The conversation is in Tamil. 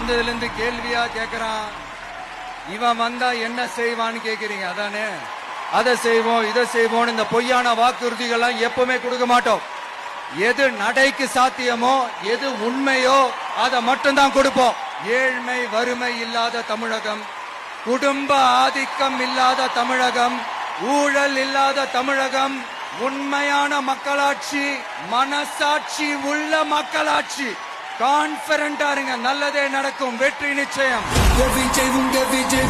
வந்ததுல இருந்து கேள்வியா கேக்குறான். இவன் வந்தா என்ன செய்வான்னு கேக்குறீங்க அதானே? அதை செய்வோம் இதை செய்வோம் இந்த பொய்யான வாக்குறுதிகள்லாம் எப்பவுமே கொடுக்க மாட்டோம். எது நடைக்கு சாத்தியமோ எது உண்மையோ அதை மட்டும்தான் கொடுப்போம். ஏழ்மை வறுமை இல்லாத தமிழகம், குடும்ப ஆதிக்கம் இல்லாத தமிழகம், ஊழல் இல்லாத தமிழகம், உண்மையான மக்களாட்சி, மனசாட்சி உள்ள மக்களாட்சி. கான்பிடண்டா இருங்க, நல்லதே நடக்கும், வெற்றி நிச்சயம். விஜய் விஜய்